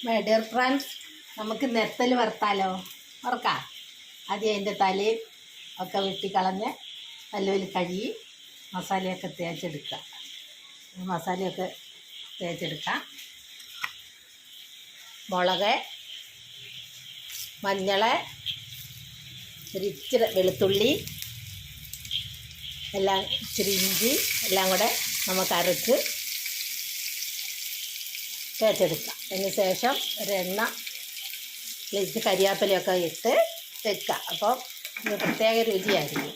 My dear friends, നമുക്ക് നെത്തൽ വറുത്താലോ? വറുക്കാം. ആദ്യം അതിൻ്റെ തലയും ഒക്കെ വെട്ടിക്കളഞ്ഞ് നല്ലപോലെ കഴുകി മസാലയൊക്കെ തേച്ചെടുക്കുക. മസാലയൊക്കെ തേച്ചെടുക്കാം. മുളക്, മഞ്ഞൾ, ഇച്ചിരി വെളുത്തുള്ളി, എല്ലാം ഇച്ചിരി ഇഞ്ചി എല്ലാം കൂടെ നമുക്ക് അരച്ച് തേച്ചെടുക്കാം. അതിന് ശേഷം ഒരെണ്ണ ഇച്ചിരി കരിയാപ്പിലയൊക്കെ ഇട്ട് വെക്കുക. അപ്പോൾ ഇത് പ്രത്യേക രുചിയായിരിക്കും.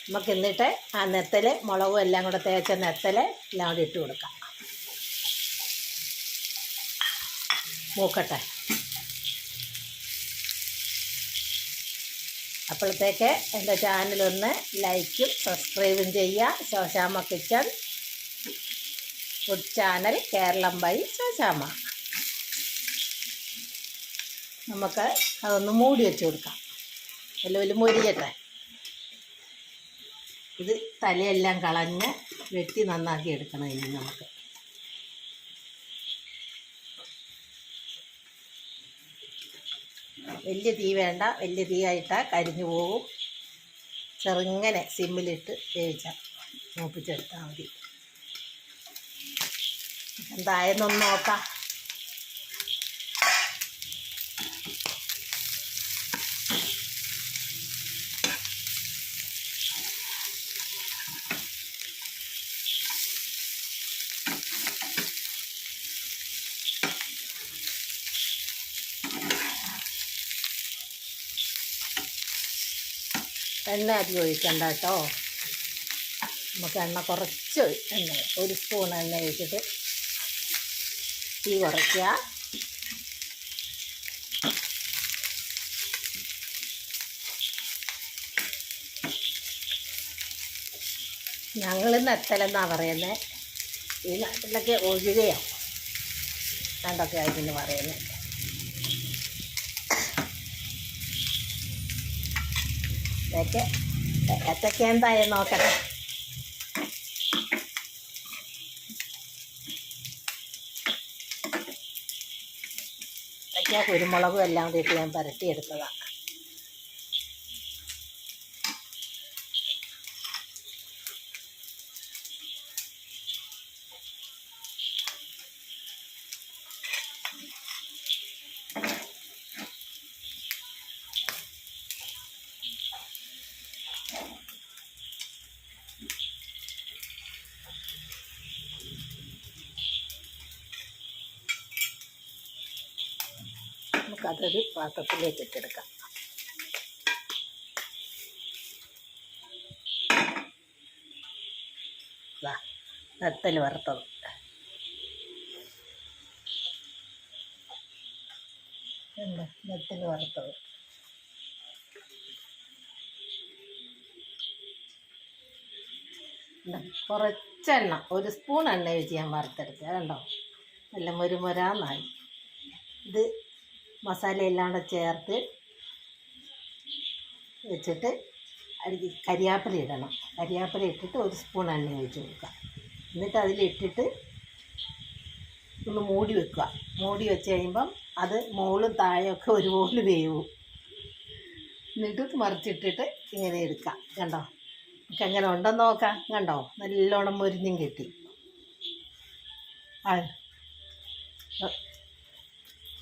നമുക്ക് എന്നിട്ട് ആ നെത്തൽ മുളകും എല്ലാം കൂടെ തേച്ച നെത്തൽ എല്ലാം കൂടി ഇട്ട് കൊടുക്കാം. മൂക്കട്ടെ. അപ്പോഴത്തേക്ക് എൻ്റെ ചാനലൊന്ന് ലൈക്കും സബ്സ്ക്രൈബും ചെയ്യുക. Shoshamma kitchen food channel, Keralam by Shoshamma. നമുക്ക് അതൊന്ന് മൂടി വെച്ച് കൊടുക്കാം. എല്ലാം മൊരിയട്ടെ. ഇത് തലയെല്ലാം കളഞ്ഞ് വെട്ടി നന്നാക്കി എടുക്കണം. ഇനി നമുക്ക് വലിയ തീ വേണ്ട. വലിയ തീ ആയിട്ടാൽ കരിഞ്ഞു പോകും. ചെറുങ്ങനെ സിമ്മിലിട്ട് വേവിച്ചാൽ മൂപ്പിച്ചെടുത്താൽ മതി. എന്തായെന്നൊന്ന് നോക്കാം. എണ്ണ അധികം ഒഴിക്കണ്ട കേട്ടോ. നമുക്ക് എണ്ണ കുറച്ച് എണ്ണ, ഒരു സ്പൂൺ എണ്ണ ഒഴിച്ചിട്ട് തീ കുറയ്ക്കുക. ഞങ്ങൾ നെത്തലെന്നാണ് പറയുന്നത്. ഈ നാട്ടിലൊക്കെ ഒഴുകയോ രണ്ടൊക്കെ ആയിട്ടെന്ന് പറയുന്നത്. ഇതൊക്കെ ഏത്തക്ക എന്തായി നോക്കട്ടെ. ഏത്തക്ക കുരുമുളകും എല്ലാം കൂടി ഇട്ട് ഞാൻ പുരട്ടിയെടുത്തതാണ്. നമുക്കതൊരു പാത്രത്തിലേക്ക് ഇട്ടെടുക്കാം. നെത്തൽ വറുത്തത് നെത്തൽ വറുത്തത് കുറച്ചെണ്ണ, ഒരു സ്പൂൺ എണ്ണ വെച്ച് ഞാൻ വറുത്തെടുക്കുക. കണ്ടോ, എല്ലാം മുരുമുരാന്നായി. ഇത് മസാലയെല്ലാം കൂടെ ചേർത്ത് വെച്ചിട്ട് അതിൽ കരിയാപ്പില ഇടണം. കരിയാപ്പില ഇട്ടിട്ട് ഒരു സ്പൂൺ എണ്ണ ഒഴിച്ച് കൊടുക്കുക. എന്നിട്ട് അതിലിട്ടിട്ട് ഒന്ന് മൂടി വെക്കുക. മൂടി വെച്ച് കഴിയുമ്പം അത് മുകളും താഴെയൊക്കെ ഒരുപോലെ വേവും. എന്നിട്ട് മറിച്ചിട്ടിട്ട് ഇങ്ങനെ എടുക്കാം. കണ്ടോ, നമുക്ക് എങ്ങനെ ഉണ്ടെന്ന് നോക്കാം. കണ്ടോ, നല്ലോണം മുരിഞ്ഞും കിട്ടി.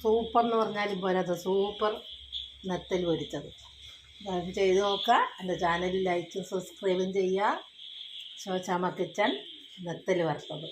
സൂപ്പർ എന്ന് പറഞ്ഞാലും പോരാത്ത സൂപ്പർ നെത്തൽ പൊരിച്ചത്. അത് ചെയ്ത് നോക്കുക. എൻ്റെ ചാനലിൽ ലൈക്കും സബ്സ്ക്രൈബും ചെയ്യുക. ശോശാമ്മ കിച്ചൺ നെത്തൽ വറുത്തത്.